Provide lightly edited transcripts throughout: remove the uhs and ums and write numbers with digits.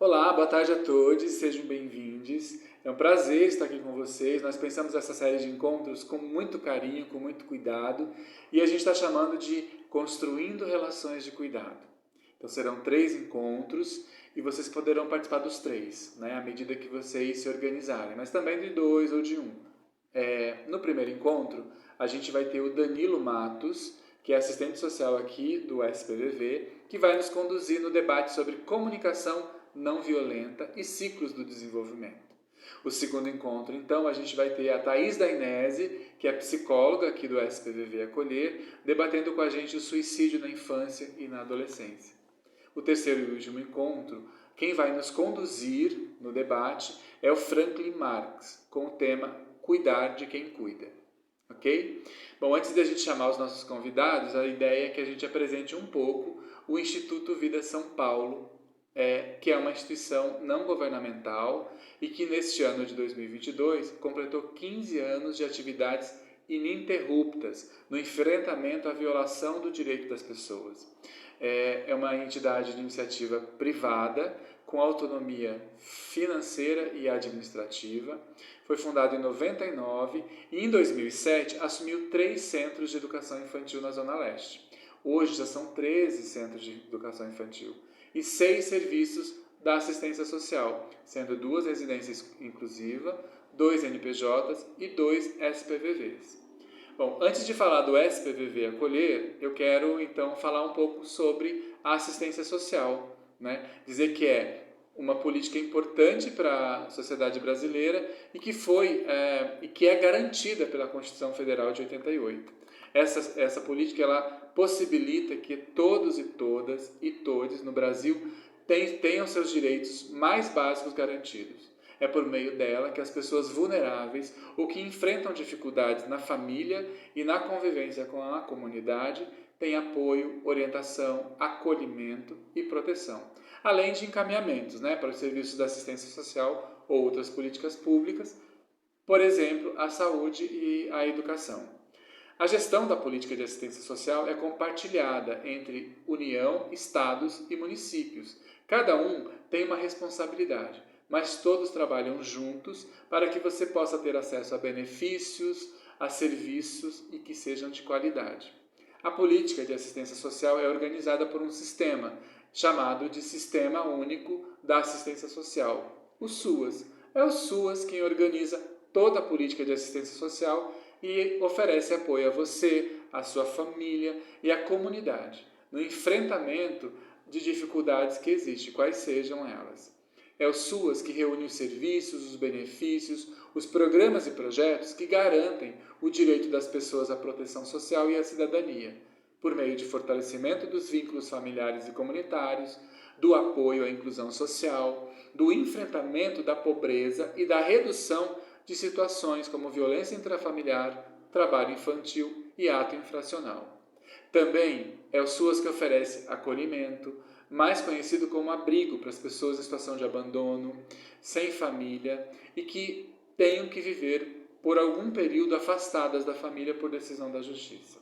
Olá, boa tarde a todos, sejam bem-vindos. É um prazer estar aqui com vocês. Nós pensamos essa série de encontros com muito carinho, com muito cuidado, e a gente está chamando de Construindo Relações de Cuidado. Então serão 3 encontros e vocês poderão participar dos 3, né, à medida que vocês se organizarem, mas também de 2 ou de 1. No primeiro encontro, a gente vai ter o Danilo Matos, que é assistente social aqui do SPVV, que vai nos conduzir no debate sobre comunicação não violenta e ciclos do desenvolvimento. O segundo encontro, então, a gente vai ter a Thaís Dainese, que é psicóloga aqui do SPVV Acolher, debatendo com a gente o suicídio na infância e na adolescência. O terceiro e último encontro, quem vai nos conduzir no debate é o Franklin Marx, com o tema Cuidar de quem cuida. Ok? Bom, antes de a gente chamar os nossos convidados, a ideia é que a gente apresente um pouco o Instituto Vida São Paulo, que é uma instituição não governamental e que neste ano de 2022 completou 15 anos de atividades ininterruptas no enfrentamento à violação do direito das pessoas. É uma entidade de iniciativa privada com autonomia financeira e administrativa. Foi fundado em 99 e em 2007 assumiu 3 centros de educação infantil na Zona Leste. Hoje já são 13 centros de educação infantil e 6 serviços da assistência social, sendo 2 residências inclusivas, 2 NPJs e 2 SPVVs. Bom, antes de falar do SPVV Acolher, eu quero então falar um pouco sobre a assistência social, né? Dizer que é uma política importante para a sociedade brasileira e que é garantida pela Constituição Federal de 88. Essa política ela possibilita que todos e todas e todes no Brasil tenham seus direitos mais básicos garantidos. É por meio dela que as pessoas vulneráveis ou que enfrentam dificuldades na família e na convivência com a comunidade têm apoio, orientação, acolhimento e proteção, além de encaminhamentos, para os serviços da assistência social ou outras políticas públicas, por exemplo, a saúde e a educação. A gestão da política de assistência social é compartilhada entre União, Estados e municípios. Cada um tem uma responsabilidade, mas todos trabalham juntos para que você possa ter acesso a benefícios, a serviços e que sejam de qualidade. A política de assistência social é organizada por um sistema chamado de Sistema Único da Assistência Social, o SUAS. É o SUAS quem organiza toda a política de assistência social e oferece apoio a você, a sua família e à comunidade no enfrentamento de dificuldades que existem, quais sejam elas. É o SUAS que reúne os serviços, os benefícios, os programas e projetos que garantem o direito das pessoas à proteção social e à cidadania, por meio de fortalecimento dos vínculos familiares e comunitários, do apoio à inclusão social, do enfrentamento da pobreza e da redução de situações como violência intrafamiliar, trabalho infantil e ato infracional. Também é o SUAS que oferece acolhimento, mais conhecido como abrigo para as pessoas em situação de abandono, sem família e que tenham que viver por algum período afastadas da família por decisão da justiça.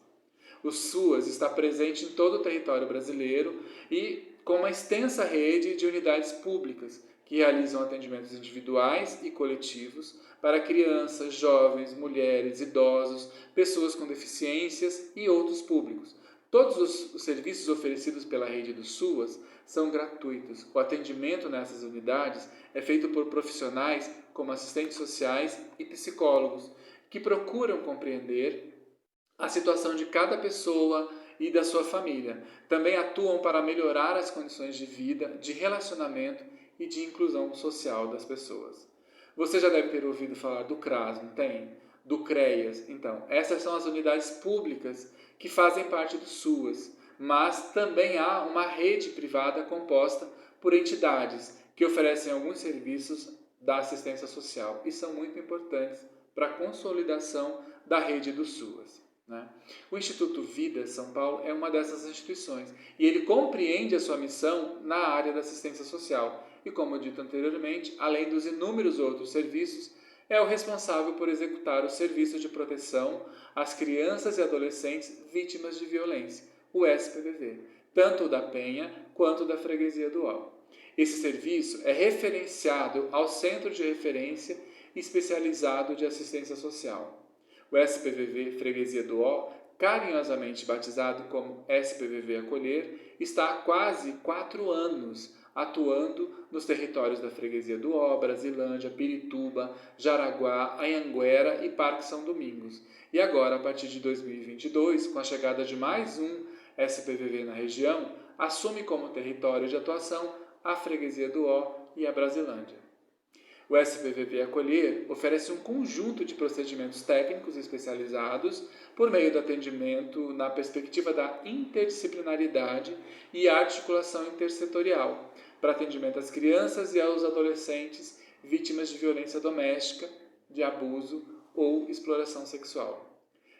O SUAS está presente em todo o território brasileiro e com uma extensa rede de unidades públicas que realizam atendimentos individuais e coletivos para crianças, jovens, mulheres, idosos, pessoas com deficiências e outros públicos. Todos os serviços oferecidos pela rede do SUAS são gratuitos. O atendimento nessas unidades é feito por profissionais como assistentes sociais e psicólogos, que procuram compreender a situação de cada pessoa e da sua família. Também atuam para melhorar as condições de vida, de relacionamento e de inclusão social das pessoas. Você já deve ter ouvido falar do CRAS, não tem? Do CREAS. Então, essas são as unidades públicas que fazem parte do SUAS, mas também há uma rede privada composta por entidades que oferecem alguns serviços da assistência social e são muito importantes para a consolidação da rede do SUAS. O Instituto Vida São Paulo é uma dessas instituições e ele compreende a sua missão na área da assistência social e, como eu dito anteriormente, além dos inúmeros outros serviços, é o responsável por executar o serviço de proteção às crianças e adolescentes vítimas de violência, o SPVV, tanto o da Penha quanto o da Freguesia do UOL. Esse serviço é referenciado ao Centro de Referência Especializado de Assistência Social. O SPVV Freguesia do Ó, carinhosamente batizado como SPVV Acolher, está há quase 4 anos atuando nos territórios da Freguesia do Ó, Brasilândia, Pirituba, Jaraguá, Anhanguera e Parque São Domingos. E agora, a partir de 2022, com a chegada de mais um SPVV na região, assume como território de atuação a Freguesia do Ó e a Brasilândia. O SPVV Acolher oferece um conjunto de procedimentos técnicos especializados por meio do atendimento na perspectiva da interdisciplinaridade e articulação intersetorial, para atendimento às crianças e aos adolescentes vítimas de violência doméstica, de abuso ou exploração sexual,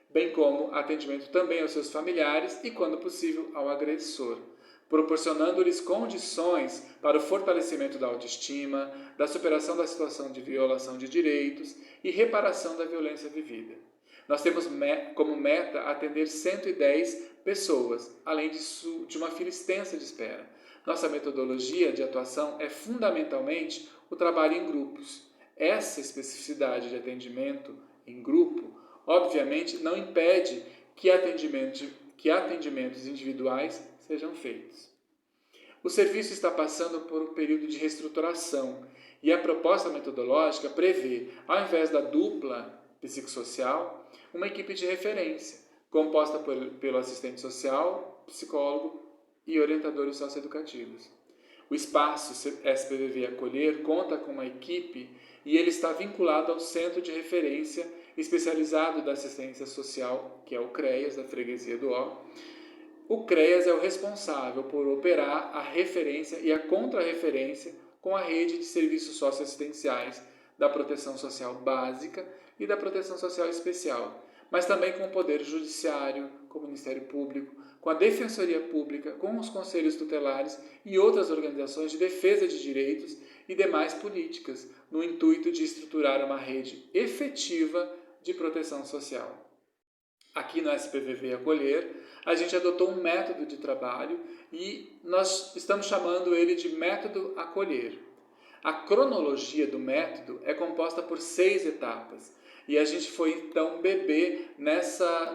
bem como atendimento também aos seus familiares e, quando possível, ao agressor, proporcionando-lhes condições para o fortalecimento da autoestima, da superação da situação de violação de direitos e reparação da violência vivida. Nós temos como meta atender 110 pessoas, além de uma fila extensa de espera. Nossa metodologia de atuação é fundamentalmente o trabalho em grupos. Essa especificidade de atendimento em grupo, obviamente, não impede que atendimentos individuais sejam feitos. O serviço está passando por um período de reestruturação e a proposta metodológica prevê, ao invés da dupla psicossocial, uma equipe de referência, composta pelo assistente social, psicólogo e orientadores socioeducativos. O espaço SPVV Acolher conta com uma equipe e ele está vinculado ao Centro de Referência Especializado da Assistência Social, que é o CREAS, da Freguesia do Ó. O CREAS é o responsável por operar a referência e a contrarreferência com a rede de serviços socioassistenciais da proteção social básica e da proteção social especial, mas também com o Poder Judiciário, com o Ministério Público, com a Defensoria Pública, com os Conselhos Tutelares e outras organizações de defesa de direitos e demais políticas, no intuito de estruturar uma rede efetiva de proteção social. Aqui no SPVV Acolher, a gente adotou um método de trabalho e nós estamos chamando ele de método Acolher. A cronologia do método é composta por 6 etapas e a gente foi então beber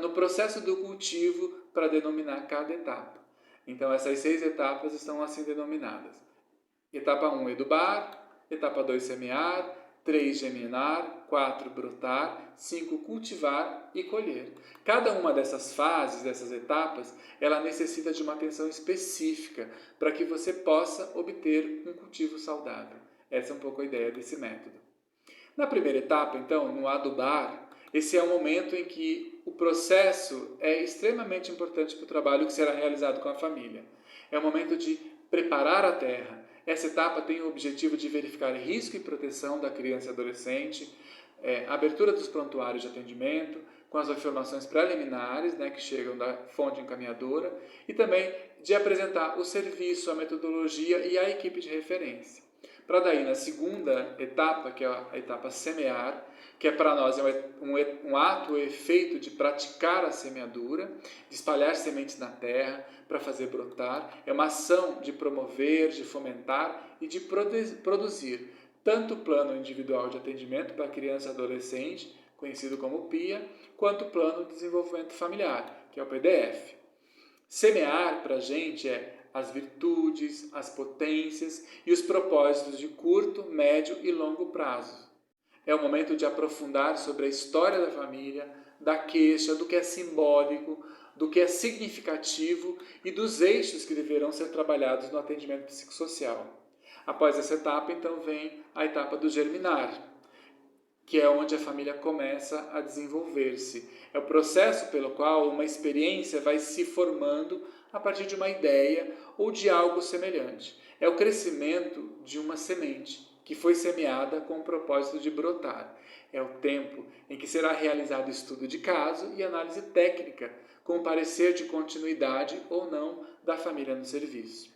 no processo do cultivo para denominar cada etapa. Então essas 6 etapas estão assim denominadas. Etapa 1, edubar. Etapa 2, semear. 3, germinar. 4, brotar. 5, cultivar e colher. Cada uma dessas fases, dessas etapas, ela necessita de uma atenção específica para que você possa obter um cultivo saudável. Essa é um pouco a ideia desse método. Na primeira etapa, então, no adubar, esse é o momento em que o processo é extremamente importante para o trabalho que será realizado com a família. É o momento de preparar a terra. Essa etapa tem o objetivo de verificar risco e proteção da criança e adolescente, abertura dos prontuários de atendimento, com as informações preliminares, que chegam da fonte encaminhadora, e também de apresentar o serviço, a metodologia e a equipe de referência. Para daí, na segunda etapa, que é a etapa semear, que é para nós um ato ou efeito de praticar a semeadura, de espalhar sementes na terra para fazer brotar, é uma ação de promover, de fomentar e de produzir tanto o plano individual de atendimento para criança e adolescente, conhecido como PIA, quanto o plano de desenvolvimento familiar, que é o PDF. Semear para a gente é as virtudes, as potências e os propósitos de curto, médio e longo prazo. É o momento de aprofundar sobre a história da família, da queixa, do que é simbólico, do que é significativo e dos eixos que deverão ser trabalhados no atendimento psicossocial. Após essa etapa, então, vem a etapa do germinar, que é onde a família começa a desenvolver-se. É o processo pelo qual uma experiência vai se formando a partir de uma ideia ou de algo semelhante. É o crescimento de uma semente que foi semeada com o propósito de brotar. É o tempo em que será realizado estudo de caso e análise técnica, com parecer de continuidade ou não da família no serviço.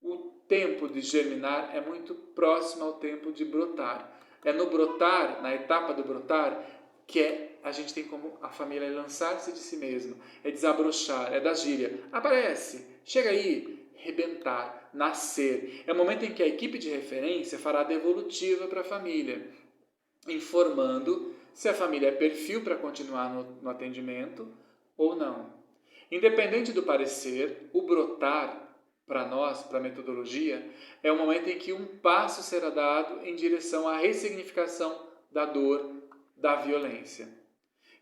O tempo de germinar é muito próximo ao tempo de brotar. É no brotar, na etapa do brotar, que a gente tem como a família lançar-se de si mesma, é desabrochar, é da gíria. Aparece, chega aí, rebentar, nascer. É o momento em que a equipe de referência fará a devolutiva para a família, informando se a família é perfil para continuar no atendimento ou não. Independente do parecer, o brotar, para nós, para a metodologia, é o momento em que um passo será dado em direção à ressignificação da dor, da violência.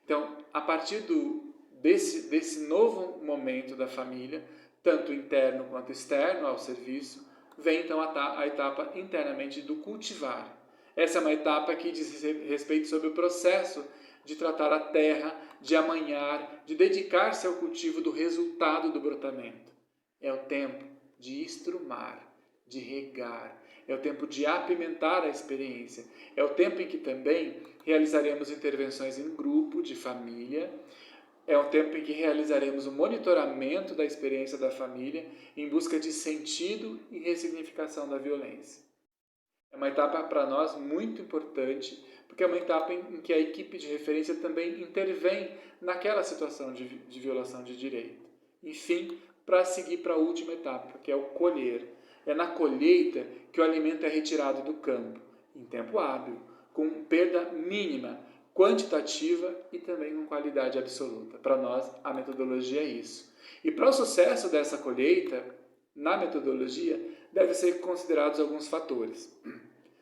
Então, a partir desse novo momento da família, tanto interno quanto externo ao serviço, vem então a etapa internamente do cultivar. Essa é uma etapa que diz respeito sobre o processo de tratar a terra, de amanhar, de dedicar-se ao cultivo do resultado do brotamento. É o tempo de estrumar, de regar, é o tempo de apimentar a experiência, é o tempo em que também realizaremos intervenções em grupo, de família, é o tempo em que realizaremos o monitoramento da experiência da família em busca de sentido e ressignificação da violência. É uma etapa para nós muito importante, porque é uma etapa em que a equipe de referência também intervém naquela situação de violação de direito. Enfim, para seguir para a última etapa, que é o colher. É na colheita que o alimento é retirado do campo, em tempo hábil, com perda mínima, quantitativa e também com qualidade absoluta. Para nós, a metodologia é isso. E para o sucesso dessa colheita, na metodologia, devem ser considerados alguns fatores.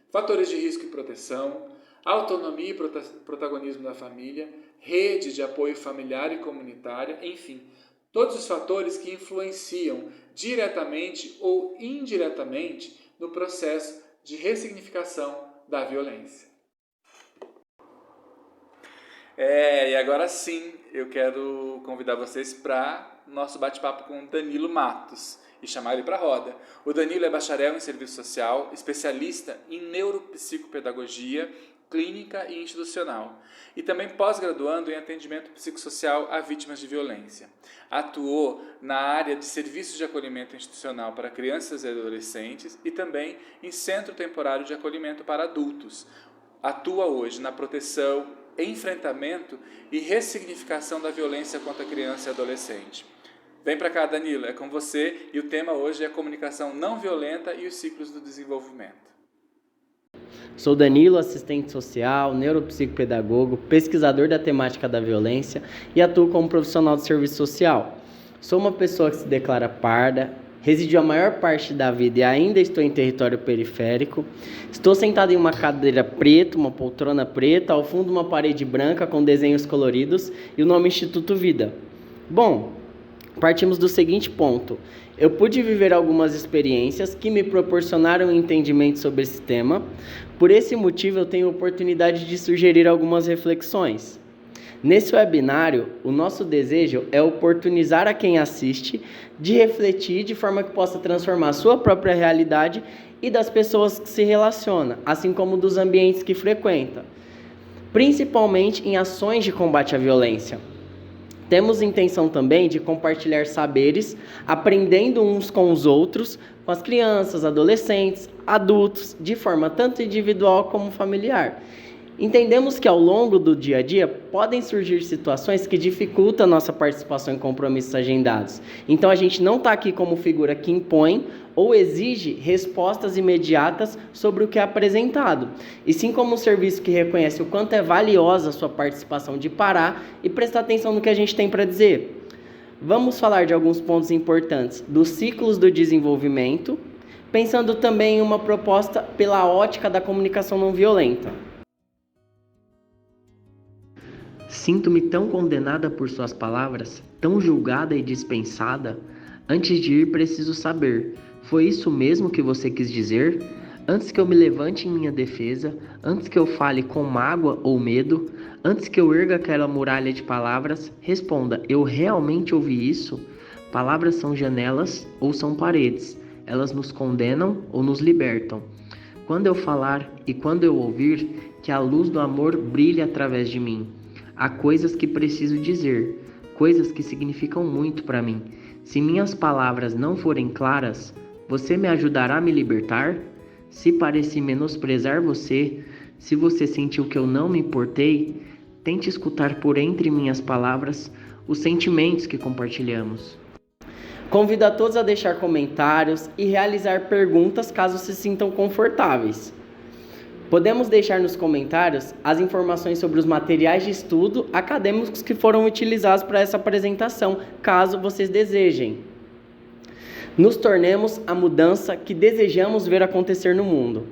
Fatores de risco e proteção, autonomia e protagonismo da família, rede de apoio familiar e comunitária, enfim, todos os fatores que influenciam diretamente ou indiretamente no processo de ressignificação da violência. E agora sim, eu quero convidar vocês para nosso bate-papo com Danilo Matos e chamar ele para a roda. O Danilo é bacharel em serviço social, especialista em neuropsicopedagogia, clínica e institucional, e também pós-graduando em atendimento psicossocial a vítimas de violência. Atuou na área de serviços de acolhimento institucional para crianças e adolescentes e também em centro temporário de acolhimento para adultos. Atua hoje na proteção, enfrentamento e ressignificação da violência contra criança e adolescente. Vem para cá, Danilo, é com você, e o tema hoje é a comunicação não violenta e os ciclos do desenvolvimento. Sou Danilo, assistente social, neuropsicopedagogo, pesquisador da temática da violência e atuo como profissional de serviço social. Sou uma pessoa que se declara parda, residiu a maior parte da vida e ainda estou em território periférico. Estou sentado em uma cadeira preta, uma poltrona preta, ao fundo uma parede branca com desenhos coloridos e o nome Instituto Vida. Bom, partimos do seguinte ponto. Eu pude viver algumas experiências que me proporcionaram um entendimento sobre esse tema. Por esse motivo, eu tenho a oportunidade de sugerir algumas reflexões. Nesse webinário, o nosso desejo é oportunizar a quem assiste de refletir de forma que possa transformar a sua própria realidade e das pessoas que se relaciona, assim como dos ambientes que frequenta, principalmente em ações de combate à violência. Temos intenção também de compartilhar saberes, aprendendo uns com os outros, com as crianças, adolescentes, adultos, de forma tanto individual como familiar. Entendemos que ao longo do dia a dia podem surgir situações que dificultam a nossa participação em compromissos agendados. Então a gente não está aqui como figura que impõe ou exige respostas imediatas sobre o que é apresentado, e sim como um serviço que reconhece o quanto é valiosa a sua participação de parar e prestar atenção no que a gente tem para dizer. Vamos falar de alguns pontos importantes dos ciclos do desenvolvimento, pensando também em uma proposta pela ótica da comunicação não violenta. Sinto-me tão condenada por suas palavras, tão julgada e dispensada. Antes de ir, preciso saber. Foi isso mesmo que você quis dizer? Antes que eu me levante em minha defesa, antes que eu fale com mágoa ou medo, antes que eu erga aquela muralha de palavras, responda, eu realmente ouvi isso? Palavras são janelas ou são paredes. Elas nos condenam ou nos libertam. Quando eu falar e quando eu ouvir, que a luz do amor brilhe através de mim. Há coisas que preciso dizer, coisas que significam muito para mim. Se minhas palavras não forem claras, você me ajudará a me libertar? Se pareci menosprezar você, se você sentiu que eu não me importei, tente escutar por entre minhas palavras os sentimentos que compartilhamos. Convido a todos a deixar comentários e realizar perguntas caso se sintam confortáveis. Podemos deixar nos comentários as informações sobre os materiais de estudo acadêmicos que foram utilizados para essa apresentação, caso vocês desejem. Nos tornemos a mudança que desejamos ver acontecer no mundo.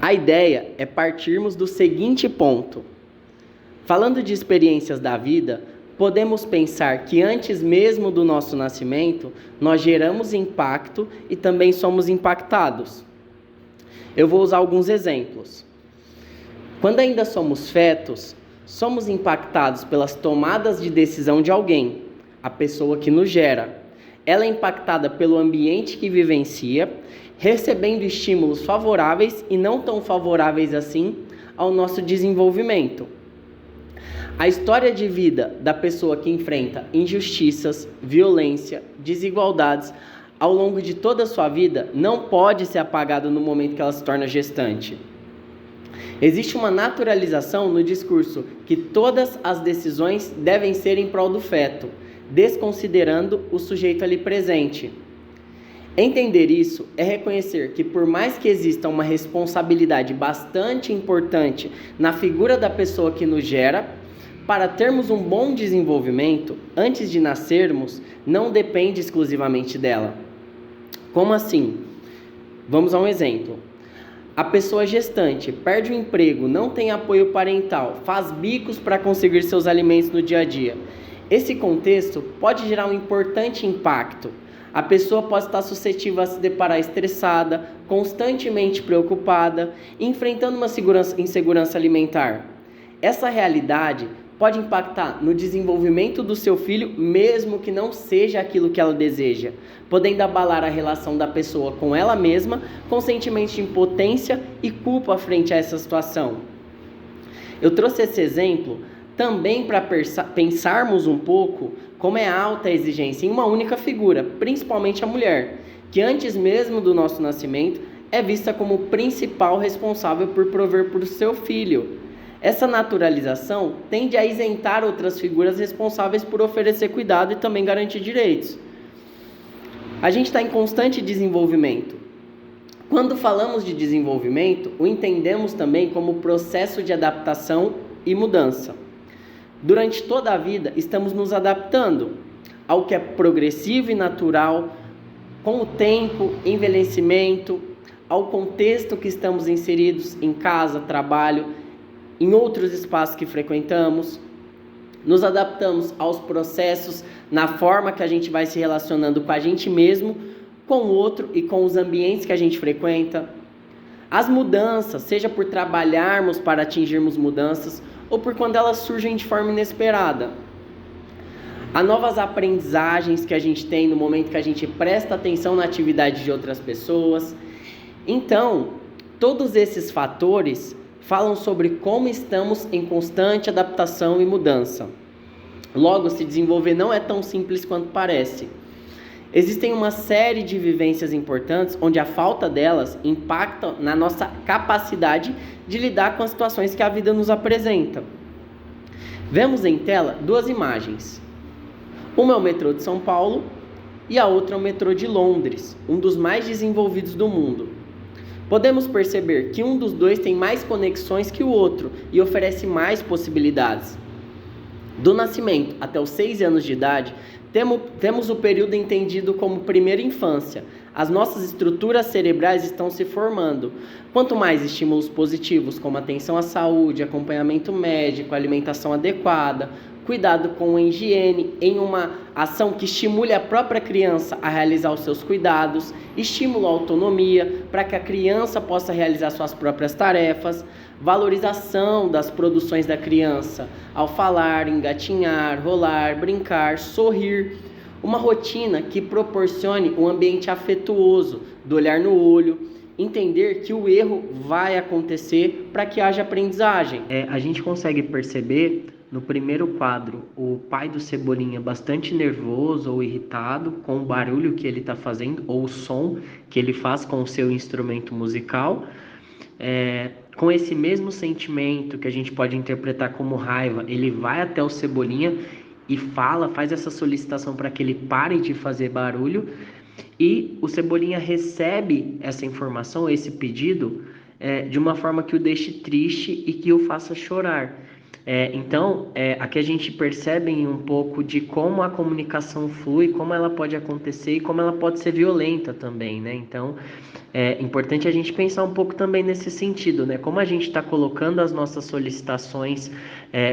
A ideia é partirmos do seguinte ponto. Falando de experiências da vida, podemos pensar que antes mesmo do nosso nascimento, nós geramos impacto e também somos impactados. Eu vou usar alguns exemplos. Quando ainda somos fetos, somos impactados pelas tomadas de decisão de alguém, a pessoa que nos gera. Ela é impactada pelo ambiente que vivencia, recebendo estímulos favoráveis e não tão favoráveis assim ao nosso desenvolvimento. A história de vida da pessoa que enfrenta injustiças, violência, desigualdades ao longo de toda a sua vida não pode ser apagada no momento que ela se torna gestante. Existe uma naturalização no discurso que todas as decisões devem ser em prol do feto, desconsiderando o sujeito ali presente. Entender isso é reconhecer que, por mais que exista uma responsabilidade bastante importante na figura da pessoa que nos gera, para termos um bom desenvolvimento, antes de nascermos, não depende exclusivamente dela. Como assim? Vamos a um exemplo. A pessoa gestante perde o emprego, não tem apoio parental, faz bicos para conseguir seus alimentos no dia a dia. Esse contexto pode gerar um importante impacto. A pessoa pode estar suscetível a se deparar estressada, constantemente preocupada, enfrentando uma insegurança alimentar. Essa realidade pode impactar no desenvolvimento do seu filho, mesmo que não seja aquilo que ela deseja, podendo abalar a relação da pessoa com ela mesma, com sentimentos de impotência e culpa frente a essa situação. Eu trouxe esse exemplo também para pensarmos um pouco como é alta a exigência em uma única figura, principalmente a mulher, que antes mesmo do nosso nascimento é vista como o principal responsável por prover por seu filho. Essa naturalização tende a isentar outras figuras responsáveis por oferecer cuidado e também garantir direitos. A gente está em constante desenvolvimento. Quando falamos de desenvolvimento, o entendemos também como processo de adaptação e mudança. Durante toda a vida, estamos nos adaptando ao que é progressivo e natural, com o tempo, envelhecimento, ao contexto que estamos inseridos em casa, trabalho, em outros espaços que frequentamos. Nos adaptamos aos processos na forma que a gente vai se relacionando com a gente mesmo, com o outro e com os ambientes que a gente frequenta. As mudanças, seja por trabalharmos para atingirmos mudanças ou por quando elas surgem de forma inesperada. Há novas aprendizagens que a gente tem no momento que a gente presta atenção na atividade de outras pessoas. Então, todos esses fatores falam sobre como estamos em constante adaptação e mudança. Logo, se desenvolver não é tão simples quanto parece. Existem uma série de vivências importantes onde a falta delas impacta na nossa capacidade de lidar com as situações que a vida nos apresenta. Vemos em tela duas imagens. Uma é o metrô de São Paulo e a outra é o metrô de Londres, um dos mais desenvolvidos do mundo. Podemos perceber que um dos dois tem mais conexões que o outro e oferece mais possibilidades. Do nascimento até os 6 anos de idade, temos o período entendido como primeira infância. As nossas estruturas cerebrais estão se formando. Quanto mais estímulos positivos, como atenção à saúde, acompanhamento médico, alimentação adequada, cuidado com a higiene, em uma ação que estimule a própria criança a realizar os seus cuidados, estímulo à autonomia, para que a criança possa realizar suas próprias tarefas, valorização das produções da criança, ao falar, engatinhar, rolar, brincar, sorrir, uma rotina que proporcione um ambiente afetuoso, do olhar no olho, entender que o erro vai acontecer para que haja aprendizagem. A gente consegue perceber no primeiro quadro o pai do Cebolinha bastante nervoso ou irritado com o barulho que ele está fazendo ou o som que ele faz com o seu instrumento musical. Com esse mesmo sentimento que a gente pode interpretar como raiva, ele vai até o Cebolinha e faz essa solicitação para que ele pare de fazer barulho, e o Cebolinha recebe essa informação, esse pedido, de uma forma que o deixe triste e que o faça chorar. Então, aqui a gente percebe um pouco de como a comunicação flui, como ela pode acontecer e como ela pode ser violenta também, né? Então, é importante a gente pensar um pouco também nesse sentido, né? Como a gente está colocando as nossas solicitações,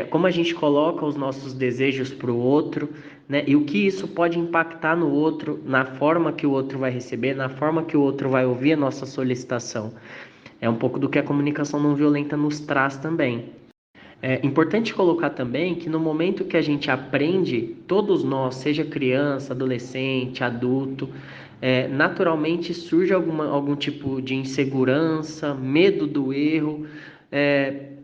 como a gente coloca os nossos desejos para o outro, né? E o que isso pode impactar no outro, na forma que o outro vai receber, na forma que o outro vai ouvir a nossa solicitação. É um pouco do que a comunicação não violenta nos traz também. É importante colocar também que no momento que a gente aprende, todos nós, seja criança, adolescente, adulto, naturalmente surge algum tipo de insegurança, medo do erro,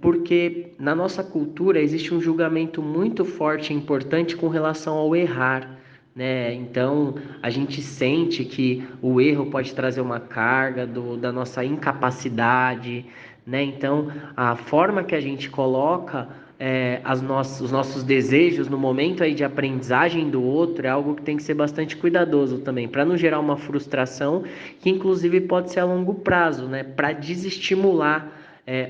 porque na nossa cultura existe um julgamento muito forte e importante com relação ao errar, né? Então a gente sente que o erro pode trazer uma carga da nossa incapacidade, né? Então a forma que a gente coloca os nossos desejos no momento aí de aprendizagem do outro é algo que tem que ser bastante cuidadoso também, para não gerar uma frustração que inclusive pode ser a longo prazo, né? Para desestimular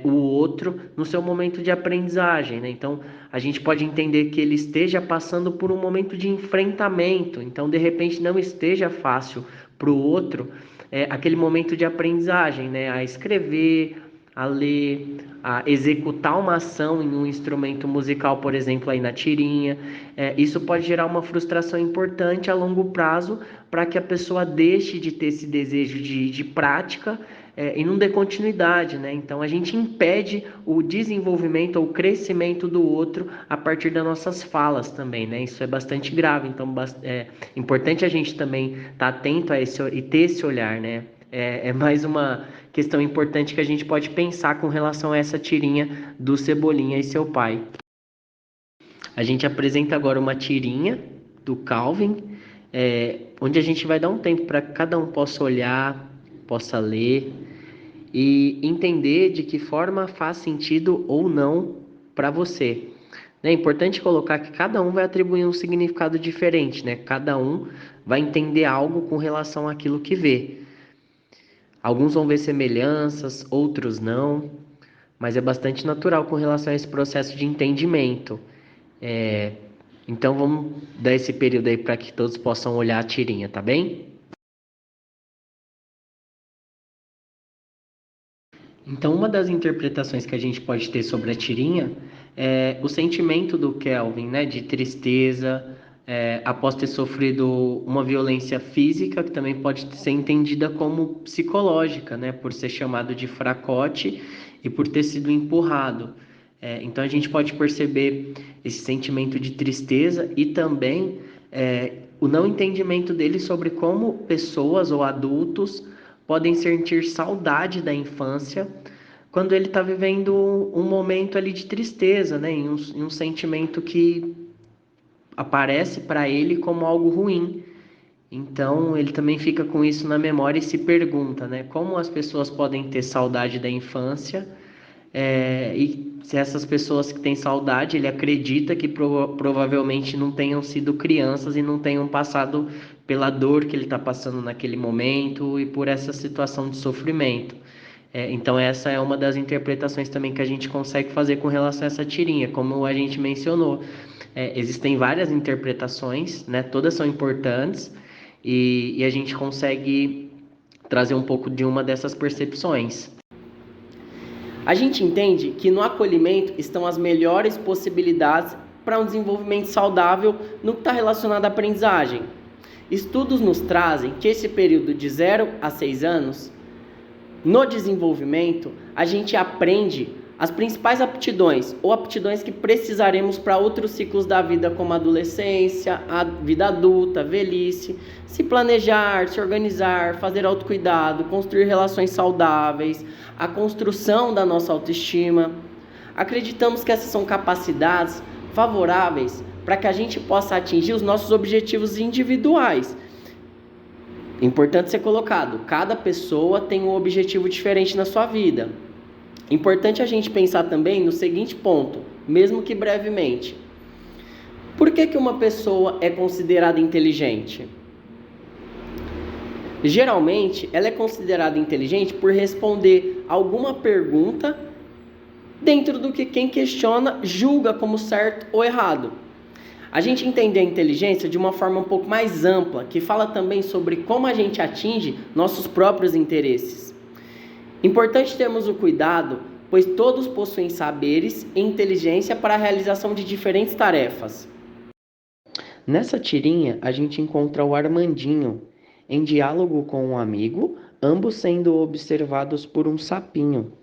o outro no seu momento de aprendizagem, né? Então a gente pode entender que ele esteja passando por um momento de enfrentamento, então de repente não esteja fácil para o outro aquele momento de aprendizagem, né? A escrever, a ler, a executar uma ação em um instrumento musical, por exemplo, aí na tirinha. Isso pode gerar uma frustração importante a longo prazo para que a pessoa deixe de ter esse desejo de prática e não dê continuidade, né? Então a gente impede o desenvolvimento ou o crescimento do outro a partir das nossas falas também, né? Isso é bastante grave, então é importante a gente também estar atento a esse e ter esse olhar, né? É mais uma questão importante que a gente pode pensar com relação a essa tirinha do Cebolinha e seu pai. A gente apresenta agora uma tirinha do Calvin, onde a gente vai dar um tempo para que cada um possa olhar, possa ler e entender de que forma faz sentido ou não para você. É importante colocar que cada um vai atribuir um significado diferente, né? Cada um vai entender algo com relação àquilo que vê. Alguns vão ver semelhanças, outros não, mas é bastante natural com relação a esse processo de entendimento. Então vamos dar esse período aí para que todos possam olhar a tirinha, tá bem? Então uma das interpretações que a gente pode ter sobre a tirinha é o sentimento do Kelvin, né, de tristeza, após ter sofrido uma violência física, que também pode ser entendida como psicológica, né, por ser chamado de fracote e por ter sido empurrado. Então a gente pode perceber esse sentimento de tristeza e também o não entendimento dele sobre como pessoas ou adultos podem sentir saudade da infância quando ele está vivendo um momento ali de tristeza, né, em um sentimento que aparece para ele como algo ruim. Então ele também fica com isso na memória e se pergunta, né, como as pessoas podem ter saudade da infância, e se essas pessoas que têm saudade, ele acredita que provavelmente não tenham sido crianças e não tenham passado pela dor que ele está passando naquele momento e por essa situação de sofrimento. Então essa é uma das interpretações também que a gente consegue fazer com relação a essa tirinha, como a gente mencionou. Existem várias interpretações, né? Todas são importantes e a gente consegue trazer um pouco de uma dessas percepções. A gente entende que no acolhimento estão as melhores possibilidades para um desenvolvimento saudável no que está relacionado à aprendizagem. Estudos nos trazem que esse período de 0 a 6 anos, no desenvolvimento, a gente aprende as principais aptidões ou aptidões que precisaremos para outros ciclos da vida, como a adolescência, a vida adulta, a velhice, se planejar, se organizar, fazer autocuidado, construir relações saudáveis, a construção da nossa autoestima. Acreditamos que essas são capacidades favoráveis para que a gente possa atingir os nossos objetivos individuais. Importante ser colocado, cada pessoa tem um objetivo diferente na sua vida. Importante a gente pensar também no seguinte ponto, mesmo que brevemente. Por que uma pessoa é considerada inteligente? Geralmente, ela é considerada inteligente por responder alguma pergunta dentro do que quem questiona julga como certo ou errado. A gente entende a inteligência de uma forma um pouco mais ampla, que fala também sobre como a gente atinge nossos próprios interesses. Importante termos o cuidado, pois todos possuem saberes e inteligência para a realização de diferentes tarefas. Nessa tirinha, a gente encontra o Armandinho, em diálogo com um amigo, ambos sendo observados por um sapinho.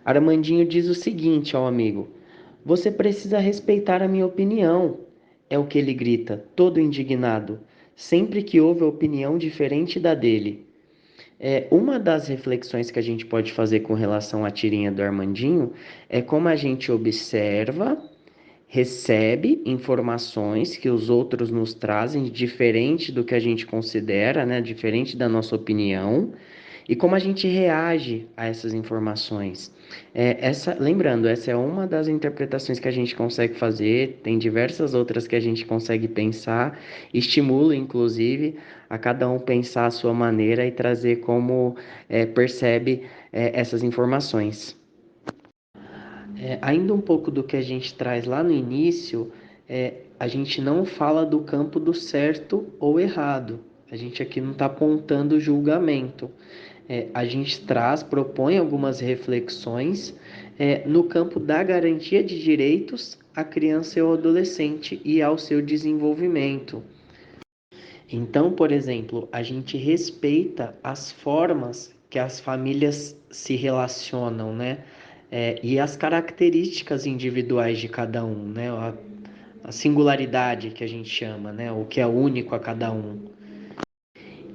Armandinho diz o seguinte ao amigo: "Você precisa respeitar a minha opinião", é o que ele grita, todo indignado, sempre que houve opinião diferente da dele. Uma das reflexões que a gente pode fazer com relação à tirinha do Armandinho é como a gente observa, recebe informações que os outros nos trazem, diferente do que a gente considera, né, diferente da nossa opinião, e como a gente reage a essas informações. Lembrando, essa é uma das interpretações que a gente consegue fazer, tem diversas outras que a gente consegue pensar, estimula, inclusive, a cada um pensar a sua maneira e trazer como percebe essas informações. Ainda um pouco do que a gente traz lá no início, a gente não fala do campo do certo ou errado. A gente aqui não está apontando julgamento. A gente propõe algumas reflexões no campo da garantia de direitos à criança e ao adolescente e ao seu desenvolvimento. Então, por exemplo, a gente respeita as formas que as famílias se relacionam, né? E as características individuais de cada um, né? A singularidade que a gente chama, né? O que é único a cada um.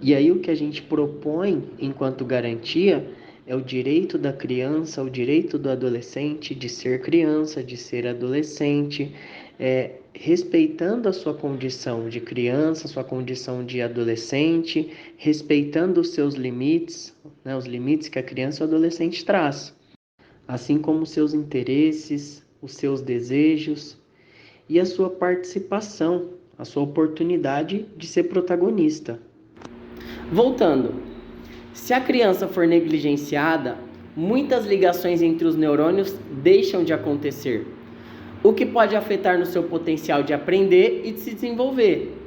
E aí o que a gente propõe enquanto garantia é o direito da criança, o direito do adolescente de ser criança, de ser adolescente, respeitando a sua condição de criança, sua condição de adolescente, respeitando os seus limites, né, os limites que a criança e o adolescente traz, assim como os seus interesses, os seus desejos e a sua participação, a sua oportunidade de ser protagonista. Voltando, se a criança for negligenciada, muitas ligações entre os neurônios deixam de acontecer, o que pode afetar no seu potencial de aprender e de se desenvolver.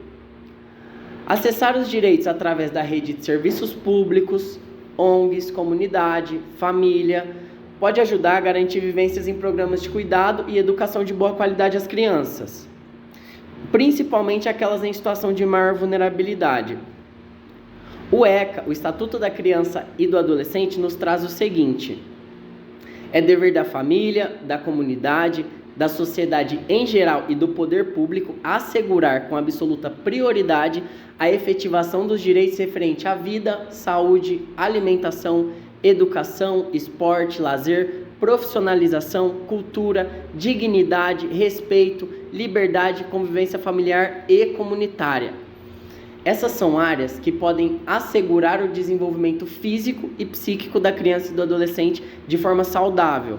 Acessar os direitos através da rede de serviços públicos, ONGs, comunidade, família, pode ajudar a garantir vivências em programas de cuidado e educação de boa qualidade às crianças, principalmente aquelas em situação de maior vulnerabilidade. O ECA, o Estatuto da Criança e do Adolescente, nos traz o seguinte: é dever da família, da comunidade, da sociedade em geral e do poder público assegurar com absoluta prioridade a efetivação dos direitos referentes à vida, saúde, alimentação, educação, esporte, lazer, profissionalização, cultura, dignidade, respeito, liberdade, convivência familiar e comunitária. Essas são áreas que podem assegurar o desenvolvimento físico e psíquico da criança e do adolescente de forma saudável.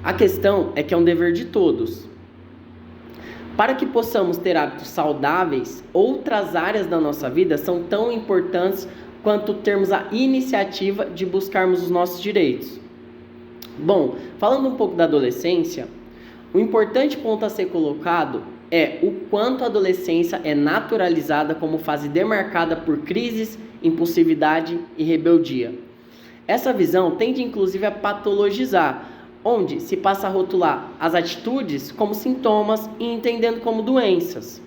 A questão é que é um dever de todos. Para que possamos ter hábitos saudáveis, outras áreas da nossa vida são tão importantes quanto termos a iniciativa de buscarmos os nossos direitos. Bom, falando um pouco da adolescência, o importante ponto a ser colocado é o quanto a adolescência é naturalizada como fase demarcada por crises, impulsividade e rebeldia. Essa visão tende inclusive a patologizar, onde se passa a rotular as atitudes como sintomas e entendendo como doenças.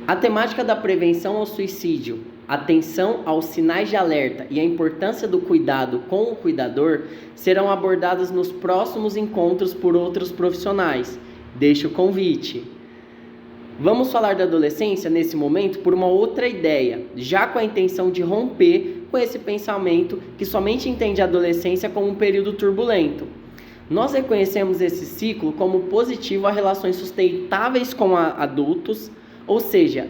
A temática da prevenção ao suicídio, atenção aos sinais de alerta e a importância do cuidado com o cuidador serão abordadas nos próximos encontros por outros profissionais. Deixo o convite. Vamos falar da adolescência nesse momento por uma outra ideia, já com a intenção de romper com esse pensamento que somente entende a adolescência como um período turbulento. Nós reconhecemos esse ciclo como positivo a relações sustentáveis com adultos, ou seja,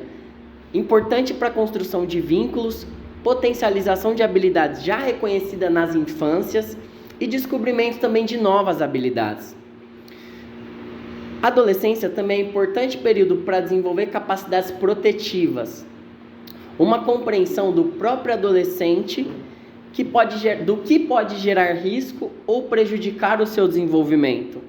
importante para a construção de vínculos, potencialização de habilidades já reconhecidas nas infâncias e descobrimento também de novas habilidades. A adolescência também é um importante período para desenvolver capacidades protetivas, uma compreensão do próprio adolescente do que pode gerar risco ou prejudicar o seu desenvolvimento.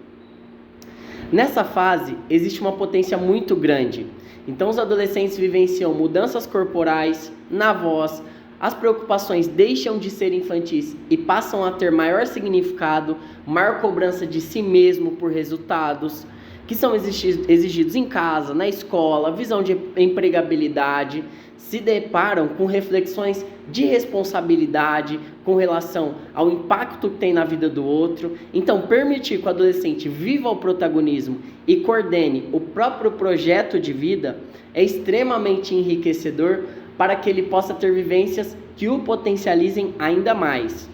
Nessa fase, existe uma potência muito grande. Então, os adolescentes vivenciam mudanças corporais, na voz, as preocupações deixam de ser infantis e passam a ter maior significado, maior cobrança de si mesmo por resultados, que são exigidos em casa, na escola, visão de empregabilidade, se deparam com reflexões de responsabilidade com relação ao impacto que tem na vida do outro. Então, permitir que o adolescente viva o protagonismo e coordene o próprio projeto de vida é extremamente enriquecedor para que ele possa ter vivências que o potencializem ainda mais.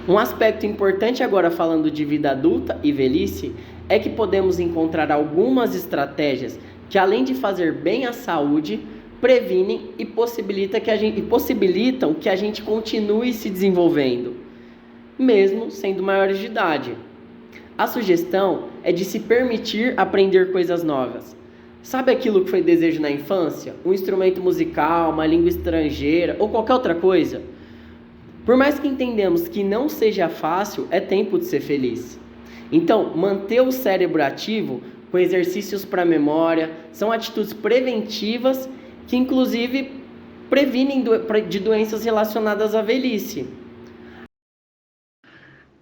Um aspecto importante agora falando de vida adulta e velhice é que podemos encontrar algumas estratégias que, além de fazer bem à saúde, previnem e possibilitam que a gente continue se desenvolvendo, mesmo sendo maiores de idade. A sugestão é de se permitir aprender coisas novas. Sabe aquilo que foi desejo na infância? Um instrumento musical, uma língua estrangeira ou qualquer outra coisa? Por mais que entendamos que não seja fácil, é tempo de ser feliz. Então, manter o cérebro ativo com exercícios para a memória são atitudes preventivas que inclusive previnem de doenças relacionadas à velhice.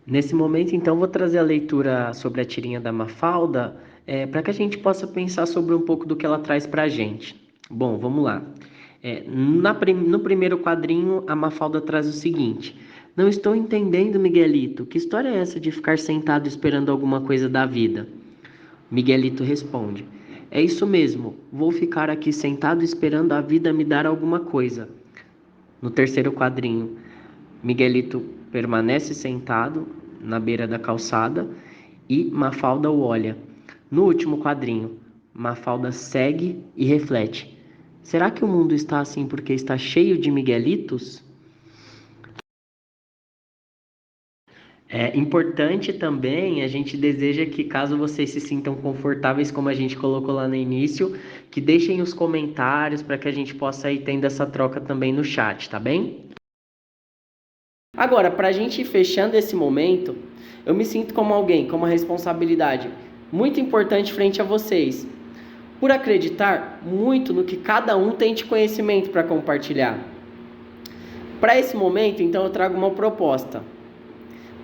Nesse momento, então, vou trazer a leitura sobre a tirinha da Mafalda, para que a gente possa pensar sobre um pouco do que ela traz para a gente. Bom, vamos lá. No primeiro quadrinho, a Mafalda traz o seguinte: não estou entendendo, Miguelito, que história é essa de ficar sentado esperando alguma coisa da vida? Miguelito responde: é isso mesmo, vou ficar aqui sentado esperando a vida me dar alguma coisa. No terceiro quadrinho, Miguelito permanece sentado na beira da calçada e Mafalda o olha. No último quadrinho, Mafalda segue e reflete: será que o mundo está assim porque está cheio de Miguelitos? É importante também, a gente deseja que, caso vocês se sintam confortáveis, como a gente colocou lá no início, que deixem os comentários para que a gente possa ir tendo essa troca também no chat, tá bem? Agora, para a gente ir fechando esse momento, eu me sinto como alguém com uma responsabilidade muito importante frente a vocês, por acreditar muito no que cada um tem de conhecimento para compartilhar. Para esse momento, então, eu trago uma proposta.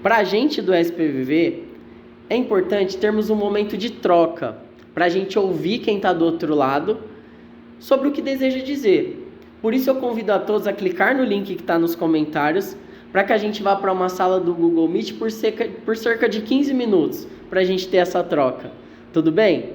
Para a gente do SPVV, é importante termos um momento de troca, para a gente ouvir quem está do outro lado sobre o que deseja dizer. Por isso eu convido a todos a clicar no link que está nos comentários, para que a gente vá para uma sala do Google Meet por cerca de 15 minutos, para a gente ter essa troca. Tudo bem?